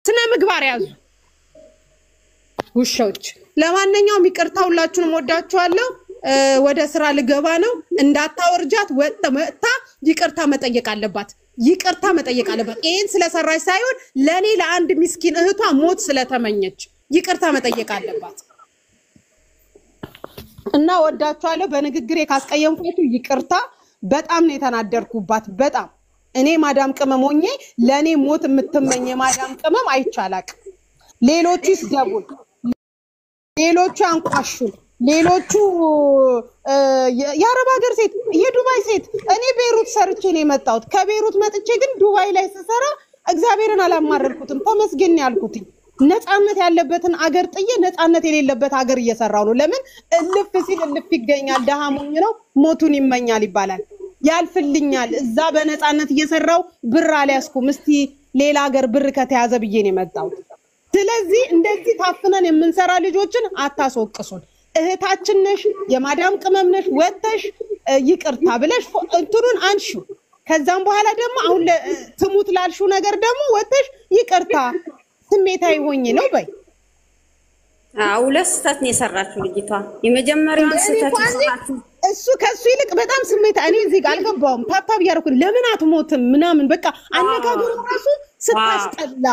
ስነ ምግባር ያዙ ውሾች ለማንኛውም ይቅርታ ሁላችሁንም ወዳችኋለሁ ወደ ስራ ልገባ ነው እንዳታወርጃት ወጣ ይቅርታ መጠየቅ አለባት ይሄን ስለሰራች ሳይሆን ለኔ ለአንድ ምስኪን እህቷ ሞት ስለተመኘች ይቅርታ መጠየቅ አለባት እና ወዳችኋለሁ በንግግሬ ካስቀየምኩት ይቅርታ በጣም ነው የተናደርኩባት በጣም እኔ ማዳም ቅመም ሆኜ ለኔ ሞት የምትመኝ ማዳም ቅመም አይቻላቅ ሌሎቹ ይስደቡን ሌሎቹ አንቋሹን ሌሎቹ የአረብ ሀገር ሴት የዱባይ ሴት እኔ ቤሩት ሰርቼ ነው የመጣሁት ከቤሩት መጥቼ ግን ዱባይ ላይ ስሰራ እግዚአብሔርን አላማረርኩትም ተመስገን ያልኩት ነፃነት ያለበትን አገር ጥዬ ነፃነት የሌለበት አገር እየሰራው ነው ለምን እልፍ ሲል እልፍ ይገኛል ደሃሞኝ ነው ሞቱን ይመኛል ይባላል ያልፍልኛል እዛ በነፃነት እየሰራው ብር አልያስኩም እስቲ ሌላ ሀገር ብር ከተያዘ ብዬ ነው የመጣሁት ስለዚህ እንደዚህ ታፍነን የምንሰራ ልጆችን አታስወቅሱን እህታችን ነሽ የማዳም ቅመም ነሽ ወጥተሽ ይቅርታ ብለሽ እንትኑን አንሹ ከዛም በኋላ ደግሞ አሁን ትሙት ላልሹ ነገር ደግሞ ወጥተሽ ይቅርታ ስሜታዊ ሆኜ ነው በይ ሁለት ስህተት ነው የሰራችው ልጅቷ የመጀመሪያው ስህተት ሰራችሁ እሱ ከሱ ይልቅ በጣም ስሜታ እኔ እዚህ ጋር አልገባውም ታታብ ያርኩ ለምን አትሞትም ምናምን በቃ አነጋገሩ ራሱ ስታስጠላ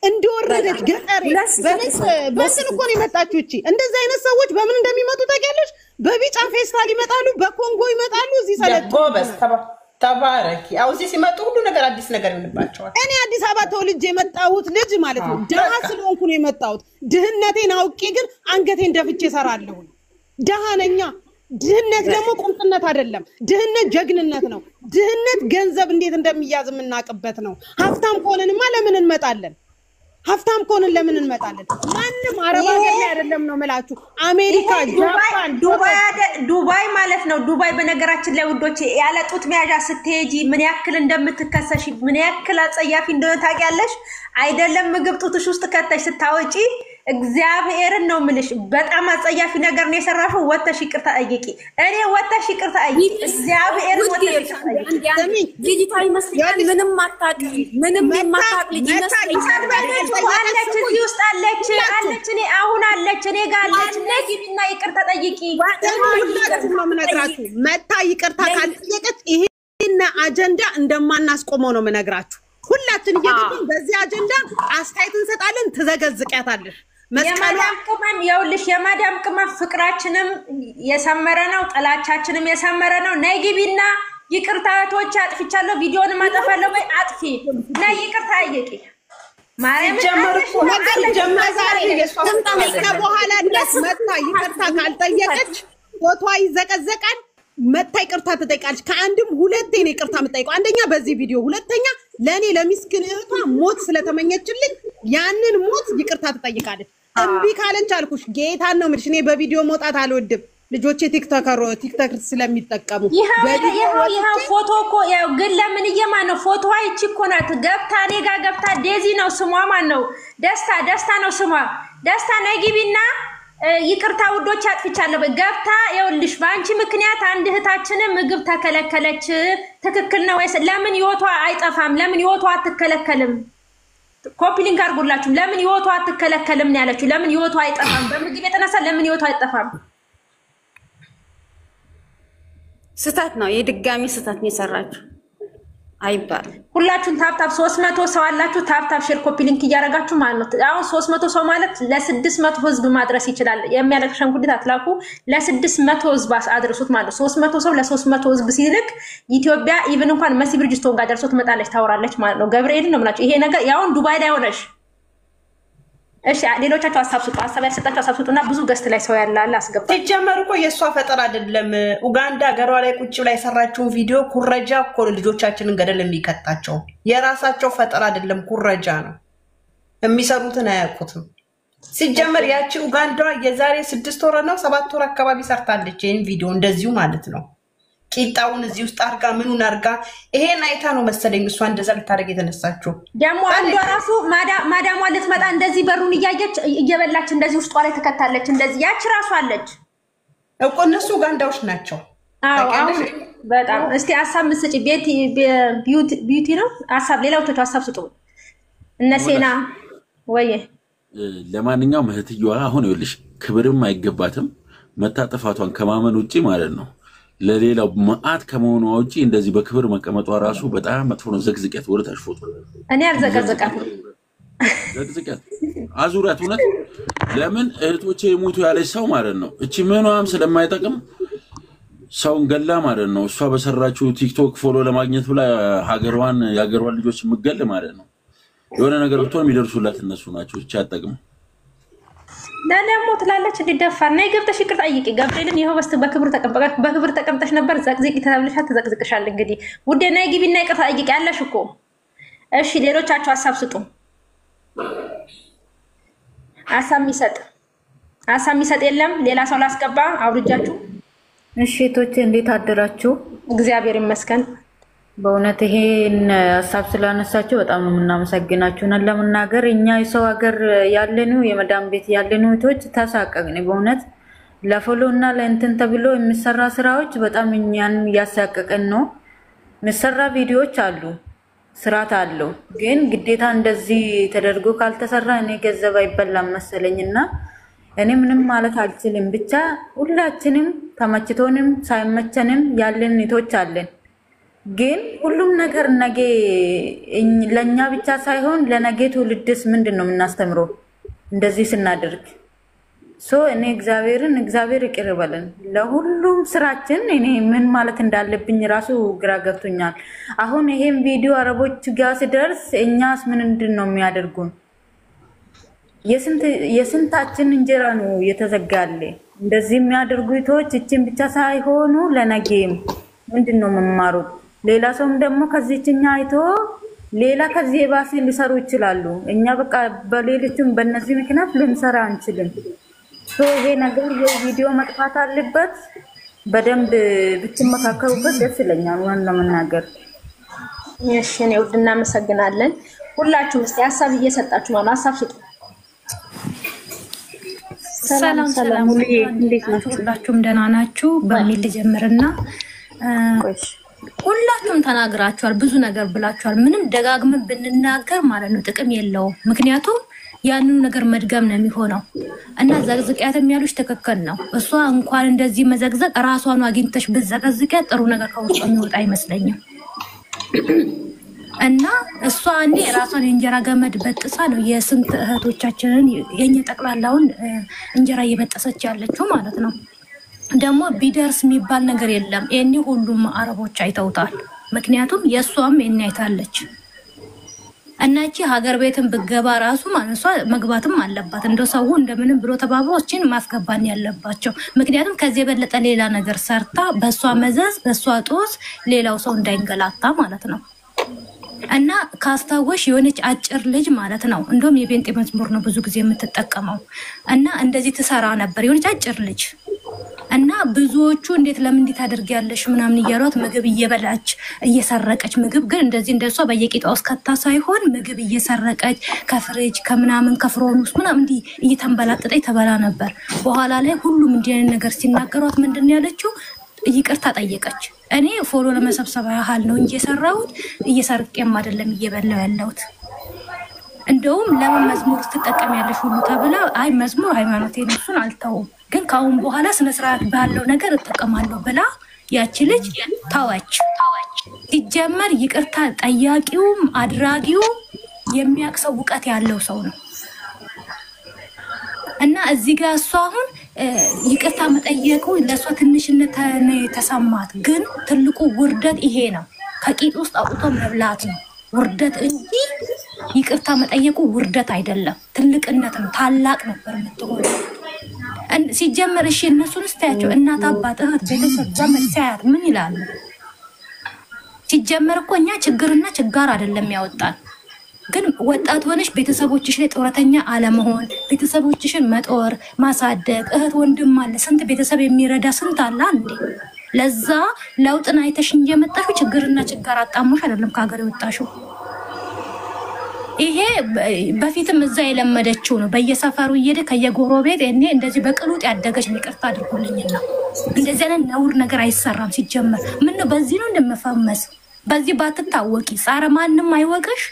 እንደወረደች ገጠር በእንትን እኮ ነው የመጣችው እቺ እንደዚህ አይነት ሰዎች በምን እንደሚመጡ ታውቂያለሽ በቢጫ ፌስታል ይመጣሉ በኮንጎ ይመጣሉ እዚህ ሰለጥ ጎበዝ ተባረኪ አው እዚህ ሲመጡ ሁሉ ነገር አዲስ ነገር ይሆንባቸዋል እኔ አዲስ አበባ ተወልጄ የመጣሁት ልጅ ማለት ነው ደሃ ስለሆንኩ ነው የመጣሁት ድህነቴን አውቄ ግን አንገቴን ደፍቼ እሰራለሁ ደሃ ነኛ ድህነት ደግሞ ቁምጥነት አይደለም ድህነት ጀግንነት ነው ድህነት ገንዘብ እንዴት እንደሚያዝ የምናውቅበት ነው ሀብታም ከሆነንማ ለምን እንመጣለን ሀብታም ከሆነን ለምን እንመጣለን ማንንም አረብ ሀገር ላይ አይደለም ነው መላችሁ አሜሪካ ጃፓን ዱባይ ማለት ነው ዱባይ በነገራችን ላይ ውዶቼ ያለጡት መያዣ ስትሄጂ ምን ያክል እንደምትከሰሽ ምን ያክል አጸያፊ እንደሆነ ታውቂያለሽ አይደለም ምግብ ጡትሽ ውስጥ ከተሽ ስታወጪ እግዚአብሔርን ነው ምልሽ በጣም አጸያፊ ነገር ነው የሰራፈው ወተሽ ይቅርታ ጠይቂ እኔ ወተሽ ይቅርታ ጠይቂ እግዚአብሔርን ወተሽ ልጅቷ ይመስላል ምንም ማታቅ ልጅ አለች እዚህ ውስጥ አለች እኔ አሁን አለች እኔ ጋር አለች ነግቢና ይቅርታ ጠይቂ ሁላችንም ነው የምነግራችሁ መታ ይቅርታ ካልጠየቀች ይሄን አጀንዳ እንደማናስቆመው ነው የምነግራችሁ ሁላችን እየገባን በዚህ አጀንዳ አስተያየት እንሰጣለን ትዘገዝቂያታለሽ የማዳም ቅመም ይኸውልሽ የማዳም ቅመም ፍቅራችንም የሰመረ ነው ጥላቻችንም የሰመረ ነው ነግቢና ይቅርታቶች አጥፍቻለሁ ቪዲዮንም አጠፋለሁ ወይ አጥፊ ነይ ይቅርታ ጠይቂ ማርያም ጀመዛሪ በኋላ ድረስ መታ ይቅርታ ካልጠየቀች ፎቶዋ ይዘቀዘቃል መታ ይቅርታ ትጠይቃለች ከአንድም ሁለቴ ነው ይቅርታ የምትጠይቀው አንደኛ በዚህ ቪዲዮ ሁለተኛ ለኔ ለሚስኪን እህቷ ሞት ስለተመኘችልኝ ያንን ሞት ይቅርታ ትጠይቃለች እምቢ ካለች አልኩሽ ጌታን ነው ምልሽ እኔ በቪዲዮ መውጣት አልወድም ልጆቼ ቲክቶክ ስለሚጠቀሙ ይሄው ፎቶ እኮ ያው ግን ለምን እየማን ነው ፎቶዋ እቺ እኮ ናት ገብታ እኔ ጋር ገብታ ዴዚ ነው ስሟ ማን ነው ደስታ ነው ስሟ ደስታ ነግቢና ይቅርታ ውዶች አጥፍቻለሁ ገብታ ይኸውልሽ ባንቺ ምክንያት አንድ እህታችን ምግብ ተከለከለች ትክክል ነው ወይስ ለምን ይወቷ አይጠፋም ለምን ይወቷ አትከለከልም ኮፒ ሊንክ አድርጉላችሁ ለምን ይወቷ አትከለከልም ነው ያለችው ለምን ይወቷ አይጠፋም በምግብ የተነሳ ለምን ይወቷ አይጠፋም ስህተት ነው የድጋሚ ስህተት ነው የሰራችሁ አይባል ሁላችሁም ታፕታፕ 300 ሰው አላችሁ ታፕታፕ ሼር ኮፒ ሊንክ እያረጋችሁ ማለት ነው አሁን 300 ሰው ማለት ለ600 ህዝብ ማድረስ ይችላል የሚያለቅሽን ጉዳት አትላኩ ለ600 ህዝብ አድርሱት ማለት 300 ሰው ለ300 ህዝብ ሲልክ ኢትዮጵያ ኢቭን እንኳን መሲ ብርጅስቶን ጋር ደርሶ ትመጣለች ታወራለች ማለት ነው ገብርኤል ነው ማለት ይሄ ነገር ያው ዱባይ ላይ ሆነሽ እሺ ሌሎቻችሁ ሐሳብ ያልሰጣችሁ ሐሳብ ስጡና ብዙ ገስት ላይ ሰው ያላል አስገባ ተጀመሩ እኮ የሷ ፈጠራ አይደለም ኡጋንዳ ሀገሯ ላይ ቁጭ ብላ የሰራችው ቪዲዮ ኩረጃ እኮ ልጆቻችንን ገደል የሚከታቸው የራሳቸው ፈጠራ አይደለም ኩረጃ ነው የሚሰሩትን አያውቁትም ሲጀመር ያቺ ኡጋንዳ የዛሬ 6 ወር ነው 7 ወር አካባቢ ሰርታለች ይሄን ቪዲዮ እንደዚሁ ማለት ነው ቂጣውን እዚህ ውስጥ አርጋ ምኑን አርጋ ይሄን አይታ ነው መሰለኝ እሷ እንደዛ ልታረግ የተነሳችው ደሞ አንዷ ራሱ ማዳሟ ልትመጣ እንደዚህ በሩን እያየች እየበላች እንደዚህ ውስጧ ላይ ተከታለች እንደዚህ ያቺ ራሱ አለች እኮ እነሱ ኡጋንዳዎች ናቸው አዎ በጣም እስቲ ሐሳብ መስጪ ቢዩቲ ነው ሐሳብ ሌላው ተቶ ሐሳብ ስጡ እነሴና ወይ ለማንኛውም እህትየዋ አሁን ይኸውልሽ ክብርም አይገባትም መታጠፋቷን ከማመን ውጪ ማለት ነው። ለሌላው መዓት ከመሆኗ ውጪ እንደዚህ በክብር መቀመጧ ራሱ በጣም መጥፎ ነው። ዘግዝቂያት ወርታሽ ፎቶ እኔ አልዘቀዘቃት ዘግዝቂያት አዙሪያት። እውነት ለምን እህቶቼ ይሞቱ ያለች ሰው ማለት ነው። እቺ ምኗም ስለማይጠቅም ሰውን ገላ ማለት ነው። እሷ በሰራችው ቲክቶክ ፎሎ ለማግኘት ብላ የሀገሯን ልጆች ምገል ማለት ነው። የሆነ ነገር ብትሆን የሚደርሱላት እነሱ ናቸው። እቺ አጠቅም ለለሞ ትላለች እንዲደፋር ነይ ገብተሽ ይቅርታ ጠይቂ። ገብርኤልን ይኸው በክብር ተቀምጠሽ ነበር ዘቅዝቂ ተብለሻል። ተዘቅዝቅሻል። እንግዲህ ውዴ ነይ ግቢና ይቅርታ ጠይቂ ያለሽ እኮ። እሺ ሌሎቻችሁ ሀሳብ ስጡ። ሀሳብ የሚሰጥ የለም። ሌላ ሰው ላስገባ አውርጃችሁ። እሺ እህቶቼ እንዴት አደራችሁ? እግዚአብሔር ይመስገን። በእውነት ይሄን ሀሳብ ስላነሳችሁ በጣም ነው የምናመሰግናችሁ። ለመናገር እኛ የሰው ሀገር ያለነው የመዳም ቤት ያለነው እህቶች ተሳቀቅን። በእውነት ለፎሎ እና ለእንትን ተብሎ የሚሰራ ስራዎች በጣም እኛን ያሳቀቀን ነው። የሚሰራ ቪዲዮዎች አሉ፣ ስርዓት አለው። ግን ግዴታ እንደዚህ ተደርጎ ካልተሰራ እኔ ገንዘብ አይበላም መሰለኝና እኔ ምንም ማለት አልችልም። ብቻ ሁላችንም ተመችቶንም ሳይመቸንም ያለን እህቶች አለን። ግን ሁሉም ነገር ነገ ለኛ ብቻ ሳይሆን ለነገ ትውልድስ ምንድነው የምናስተምረው እንደዚህ ስናደርግ? እኔ እግዚአብሔር ይቅር ይበለን ለሁሉም ስራችን። እኔ ምን ማለት እንዳለብኝ ራሱ ግራ ገብቶኛል። አሁን ይሄን ቪዲዮ አረቦች ጋር ሲደርስ እኛስ ምንድነው የሚያደርጉን? የስንታችን እንጀራ ነው የተዘጋለ? እንደዚህ የሚያደርጉ እህቶች እቺን ብቻ ሳይሆኑ ለነገም ምንድነው መማሩት? ሌላ ሰውም ደግሞ ከዚህኛ አይቶ ሌላ ከዚህ የባሰ ሊሰሩ ይችላሉ። እኛ በቃ በሌሎችም በእነዚህ ምክንያት ልንሰራ አንችልም። ይሄ ነገር የቪዲዮ መጥፋት አለበት። በደንብ ብትመካከሩበት ደስ ይለኛል ዋና ለመናገር። እሺ ነው ውድ እናመሰግናለን። ሁላችሁም እስቲ ሀሳብ እየሰጣችሁ ነው። ሀሳብ ስጡ። ሰላም እንዴት ናችሁ? ሁላችሁም ደህና ናችሁ? በሚል ልጀምርና ሁላችሁም ተናግራችኋል፣ ብዙ ነገር ብላችኋል። ምንም ደጋግመን ብንናገር ማለት ነው ጥቅም የለውም። ምክንያቱም ያንኑ ነገር መድገም ነው የሚሆነው እና ዘቅዝቂያትም ያሉሽ ትክክል ነው። እሷ እንኳን እንደዚህ መዘግዘቅ ራሷን አግኝተሽ ብትዘቀዝቂያት ጥሩ ነገር ከውስጥ የሚወጣ አይመስለኝም። እና እሷ አንዴ ራሷን የእንጀራ ገመድ በጥሳ ነው የስንት እህቶቻችንን የኛ ጠቅላላውን እንጀራ እየበጠሰች ያለችው ማለት ነው። ደግሞ ቢደርስ የሚባል ነገር የለም። እኔ ሁሉም አረቦች አይተውታል። ምክንያቱም የሷም እኔ አይታለች እና እቺ ሀገር ቤትን ብገባ ራሱ ማንሷ መግባትም አለባት። እንደው ሰው እንደምንም ብሎ ተባባዎችን ማስገባን ያለባቸው። ምክንያቱም ከዚህ የበለጠ ሌላ ነገር ሰርታ በሷ መዘዝ በሷ ጦስ ሌላው ሰው እንዳይንገላታ ማለት ነው። እና ካስታወሽ የሆነች አጭር ልጅ ማለት ነው እንደውም የቤንጤ መዝሙር ነው ብዙ ጊዜ የምትጠቀመው እና እንደዚህ ትሰራ ነበር የሆነች አጭር ልጅ እና ብዙዎቹ እንዴት ለምን እንዴት አድርጊያለሽ ምናምን እያሏት ምግብ እየበላች እየሰረቀች ምግብ ግን እንደዚህ እንደሷ በየቂጣ ውስጥ ከታ ሳይሆን ምግብ እየሰረቀች ከፍሪጅ ከምናምን ከፍሮን ውስጥ ምናምን እንዲህ እየተንበላጠጠች ተበላ ነበር። በኋላ ላይ ሁሉም እንዲህ አይነት ነገር ሲናገሯት ምንድን ነው ያለችው? ይቅርታ ጠየቀች። እኔ ፎሎ ለመሰብሰብ ያህል ነው እንጂ የሰራሁት እየሰርቄም አይደለም እየበላው ያለሁት። እንደውም ለምን መዝሙር ትጠቀሚያለሽ ሁሉ ተብላ አይ መዝሙር ሃይማኖቴ ነው እሱን አልተውም ግን ካሁን በኋላ ስነ ስርዓት ባለው ነገር እጠቀማለሁ ብላ ያቺ ልጅ ታዋች። ሲጀመር ይቅርታ ጠያቂውም አድራጊውም የሚያቅሰው ዕውቀት ያለው ሰው ነው እና እዚህ ጋር እሷ አሁን ይቅርታ መጠየቁ ለሷ ትንሽነት ተሰማት። ግን ትልቁ ውርደት ይሄ ነው። ከቂጥ ውስጥ አውጥቶ መብላት ነው ውርደት እንጂ ይቅርታ መጠየቁ ውርደት አይደለም፣ ትልቅነት ነው። ታላቅ ነበር የምትሆነው። ሲጀመር እሺ እነሱን እስታያቸው እናት አባት እህት ቤተሰብ ዘመድ ሲያያት ምን ይላሉ? ሲጀመር እኮ እኛ ችግርና ችጋር አይደለም ያወጣል። ግን ወጣት ሆነሽ ቤተሰቦችሽ ላይ ጦረተኛ አለመሆን፣ ቤተሰቦችሽን መጦር ማሳደግ፣ እህት ወንድም አለ ስንት ቤተሰብ የሚረዳ ስንት አለ እንዴ። ለዛ ለውጥን አይተሽ እንጂ የመጣሽው ችግርና ችጋር አጣሞሽ አይደለም ከሀገር የወጣሽው። ይሄ በፊትም እዛ የለመደችው ነው። በየሰፈሩ እየሄደ ከየጎረቤት እኔ እንደዚህ በቅሉጥ ያደገች ይቅርታ አድርጉልኝና እንደዚህ አይነት ነውር ነገር አይሰራም። ሲጀመር ምን ነው በዚህ ነው እንደመፈመስ በዚህ ባትታወቂ ጻረ ማንም አይወቅሽ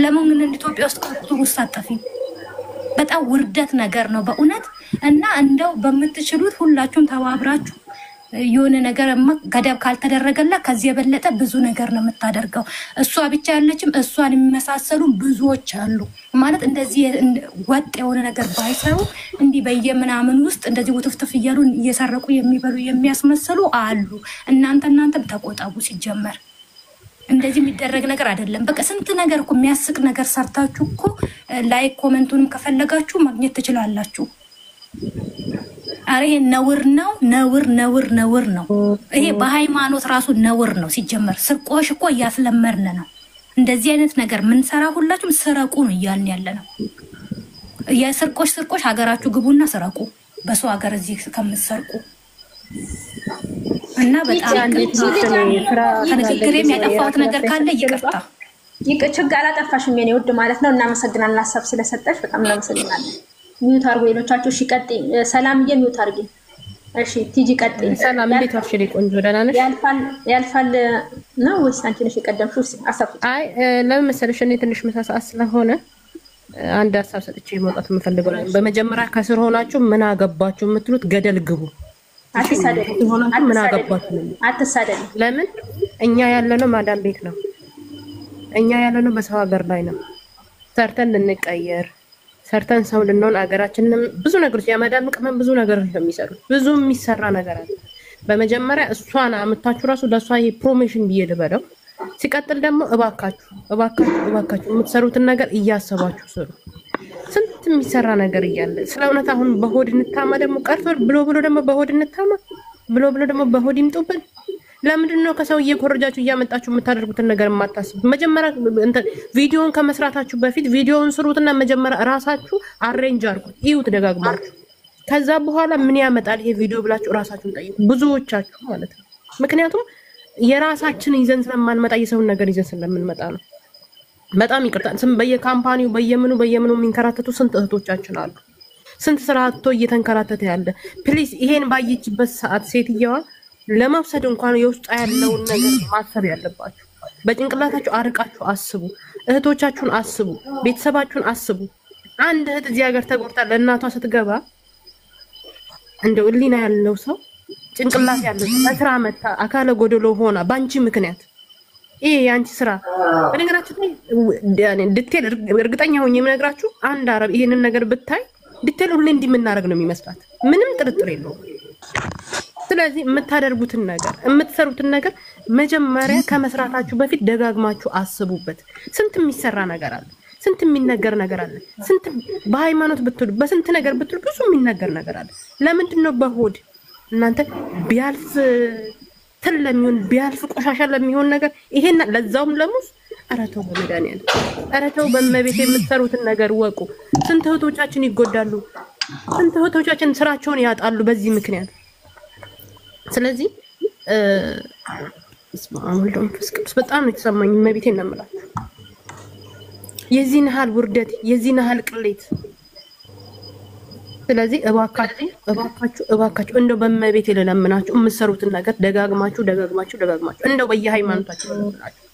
ለምን ኢትዮጵያ ውስጥ ቁጥሩ ውስጥ በጣም ውርደት ነገር ነው በእውነት። እና እንደው በምትችሉት ሁላችሁም ተባብራችሁ የሆነ ነገር ገደብ ካልተደረገላት ከዚህ የበለጠ ብዙ ነገር ነው የምታደርገው። እሷ ብቻ ያለችም እሷን የሚመሳሰሉ ብዙዎች አሉ ማለት እንደዚህ ወጥ የሆነ ነገር ባይሰሩ እንዲህ በየምናምን ውስጥ እንደዚህ ውትፍትፍ እያሉ እየሰረቁ የሚበሉ የሚያስመስሉ አሉ። እናንተም ተቆጣቡ። ሲጀመር እንደዚህ የሚደረግ ነገር አይደለም። በቃ ስንት ነገር እኮ የሚያስቅ ነገር ሰርታችሁ እኮ ላይክ ኮሜንቱንም ከፈለጋችሁ ማግኘት ትችላላችሁ። አሬ ነውር ነው፣ ነውር ነው። ይሄ በሃይማኖት ራሱ ነውር ነው ሲጀመር። ስርቆሽ እኮ እያስለመርን ነው። እንደዚህ አይነት ነገር ምን ሰራ ሁላችሁም ስረቁ ነው እያልን ያለ ነው። የስርቆሽ ሀገራችሁ ግቡና ስረቁ በሰው ሀገር እዚህ ከምትሰርቁ እና በጣም ከንግግሬም ያጠፋሁት ነገር ካለ ይቅርታ። ችግር አላጠፋሽም የኔ ውድ ማለት ነው። እናመሰግናለን ሀሳብ ስለሰጠሽ በጣም እናመሰግናለን። ሚውት አርጎ ሌሎቻችሁ እሺ ቀጥይ። ሰላምዬ ሚውት አርጊ እሺ። ቲጂ ቀጥይ። ሰላም እንዴት አፍሽሪ? ቆንጆ ደህና ነሽ? ያልፋል ነው ወይስ አንቺ ነሽ የቀደምሽው? አሳብ አይ ለምን መሰለሽ እኔ ትንሽ መሳሳት ስለሆነ አንድ ሀሳብ ሰጥቼ መውጣት የምፈልገው ነው። በመጀመሪያ ከስር ሆናችሁ ምን አገባችሁ የምትሉት ገደል ግቡ። አትሳደዱ። ምን አገባችሁ? አትሳደዱ። ለምን እኛ ያለነው ማዳም ቤት ነው። እኛ ያለነው በሰው ሀገር ላይ ነው። ሰርተን ልንቀየር ሰርተን ሰው ልንሆን አገራችንን ብዙ ነገሮች ያማዳም ቅመም ብዙ ነገሮች ነው የሚሰሩት። ብዙ የሚሰራ ነገር አለ። በመጀመሪያ እሷን አምታችሁ ራሱ ለሷ ፕሮሞሽን ብዬ ልበለው። ሲቀጥል ደግሞ እባካችሁ የምትሰሩትን ነገር እያሰባችሁ ስሩ። ስንት የሚሰራ ነገር እያለ ስለእውነት አሁን በሆድ እንታማ ደግሞ ቀርቶ ብሎ ደግሞ በሆድ እንታማ ብሎ ደግሞ በሆድ ይምጡብን። ለምንድን ነው ከሰው እየኮረጃችሁ እያመጣችሁ የምታደርጉትን ነገር የማታስቡ? መጀመሪያ ቪዲዮውን ከመስራታችሁ በፊት ቪዲዮውን ስሩትና መጀመሪያ ራሳችሁ አሬንጅ አድርጉት፣ ይሁት ደጋግማችሁ። ከዛ በኋላ ምን ያመጣል ይሄ ቪዲዮ ብላችሁ ራሳችሁን ጠይቁ፣ ብዙዎቻችሁ ማለት ነው። ምክንያቱም የራሳችን ይዘን ስለማንመጣ የሰውን ነገር ይዘን ስለምንመጣ ነው። በጣም ይቅርታ። ስም በየካምፓኒው በየምኑ የሚንከራተቱ ስንት እህቶቻችን አሉ። ስንት ስራ አጥቶ እየተንከራተተ ያለ። ፕሊዝ ይሄን ባየችበት ሰዓት ሴትየዋ ለመውሰድ እንኳን የውስጥ ያለውን ነገር ማሰብ ያለባችሁ። በጭንቅላታችሁ አርቃችሁ አስቡ። እህቶቻችሁን አስቡ፣ ቤተሰባችሁን አስቡ። አንድ እህት እዚህ ሀገር ተጎርታ ለእናቷ ስትገባ እንደው ህሊና ያለው ሰው ጭንቅላት ያለው ስራ መታ አካለ ጎደሎ ሆና ባንቺ ምክንያት ይሄ ያንቺ ስራ በነገራችን ላይ ዲቴል እርግጠኛ ሆኜ የምነግራችሁ አንድ አረብ ይሄንን ነገር ብታይ ዲቴል ሁሉ እንዲምናረግ ነው የሚመስላት። ምንም ጥርጥር የለውም። ስለዚህ የምታደርጉትን ነገር የምትሰሩትን ነገር መጀመሪያ ከመስራታችሁ በፊት ደጋግማችሁ አስቡበት። ስንት የሚሰራ ነገር አለ፣ ስንት የሚነገር ነገር አለ። ስንት በሃይማኖት ብትሉ በስንት ነገር ብትሉ ብዙ የሚነገር ነገር አለ። ለምንድን ነው በሆድ እናንተ ቢያልፍ ለሚሆን ቢያልፍ ቆሻሻ ለሚሆን ነገር ይሄን ለዛውም ለሙስ አራተው በመድኃኒዓለም አራተው በመቤት የምትሰሩትን ነገር ወቁ። ስንት እህቶቻችን ይጎዳሉ፣ ስንት እህቶቻችን ስራቸውን ያጣሉ በዚህ ምክንያት። ስለዚህ በጣም ነው የተሰማኝ መቤቴን ነው የምላችሁ። የዚህን ያህል ውርደት የዚህን ያህል ቅሌት። ስለዚህ እባካችሁ እንደው በመቤቴ ለለምናችሁ የምትሰሩትን ነገር ደጋግማችሁ እንደው በየሃይማኖታችሁ ለለምናችሁ።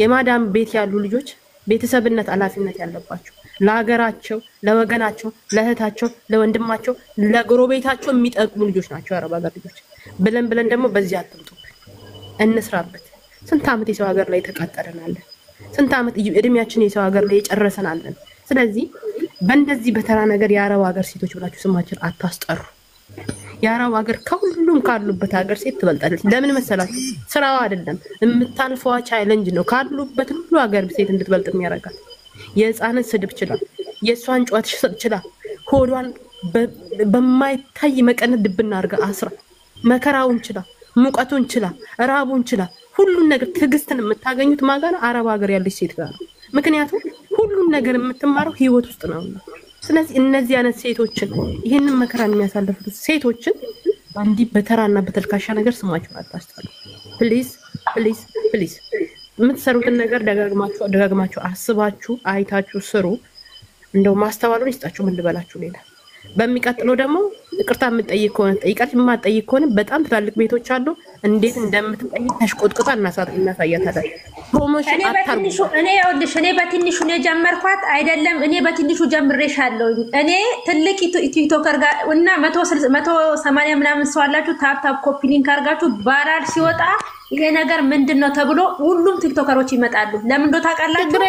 የማዳም ቤት ያሉ ልጆች ቤተሰብነት ኃላፊነት ያለባቸው ለሀገራቸው፣ ለወገናቸው፣ ለእህታቸው፣ ለወንድማቸው፣ ለጎረቤታቸው የሚጠቅሙ ልጆች ናቸው። አረብ ሀገር ልጆች ብለን ደግሞ በዚህ አትምጡብን፣ እንስራበት። ስንት ዓመት የሰው ሀገር ላይ ተቃጠለናለን። ስንት ዓመት እድሜያችን የሰው ሀገር ላይ የጨረሰናለን። ስለዚህ በእንደዚህ በተራ ነገር የአረብ ሀገር ሴቶች ብላችሁ ስማችን አታስጠሩ። የአረብ ሀገር ከሁሉም ካሉበት ሀገር ሴት ትበልጣለች። ለምን መሰላችሁ? ስራዋ አይደለም የምታልፈዋ ቻሌንጅ ነው ካሉበት ሁሉ ሀገር ሴት እንድትበልጥ የሚያደርጋት። የህፃንን ስድብ ችላ፣ የእሷን ጨዋታ ችላ፣ ሆዷን በማይታይ መቀነት ድብና አድርጋ አስራ መከራውን ችላ፣ ሙቀቱን ችላ፣ ራቡን ችላ፣ ሁሉን ነገር ትዕግስትን የምታገኙት ማጋና አረብ ሀገር ያለች ሴት ጋር ነው። ምክንያቱም ሁሉን ነገር የምትማረው ህይወት ውስጥ ነው። ስለዚህ እነዚህ አይነት ሴቶችን ይሄንን መከራን የሚያሳልፉት ሴቶችን እንዲህ በተራና በተልካሻ ነገር ስማችሁን አታስጠሉ። ፕሊዝ የምትሰሩትን ነገር ደጋግማችሁ አስባችሁ አይታችሁ ስሩ። እንደው ማስተዋሉን ይስጣችሁ። ምን ልበላችሁ ሌላ። በሚቀጥለው ደግሞ ይቅርታ የምትጠይቅ ከሆነ ጠይቃችሁ፣ የማትጠይቅ ከሆነ በጣም ትላልቅ ቤቶች አሉ። እንዴት እንደምትጠይቅ ተሽቆጥቁጣ እናሳያታለን። ፕሮሞሽን እኔ ይኸውልሽ እኔ በትንሹ ነው ጀመርኳት አይደለም እኔ በትንሹ ጀምሬሻለሁ እኔ ትልቅ ቲክቶከር ጋር እና 180 ምናምን ሰው አላችሁ ታፕ ኮፒ ሊንክ አድርጋችሁ ባራል ሲወጣ ይሄ ነገር ምንድነው ተብሎ ሁሉም ቲክቶከሮች ይመጣሉ ለምን ዶ ታውቃላችሁ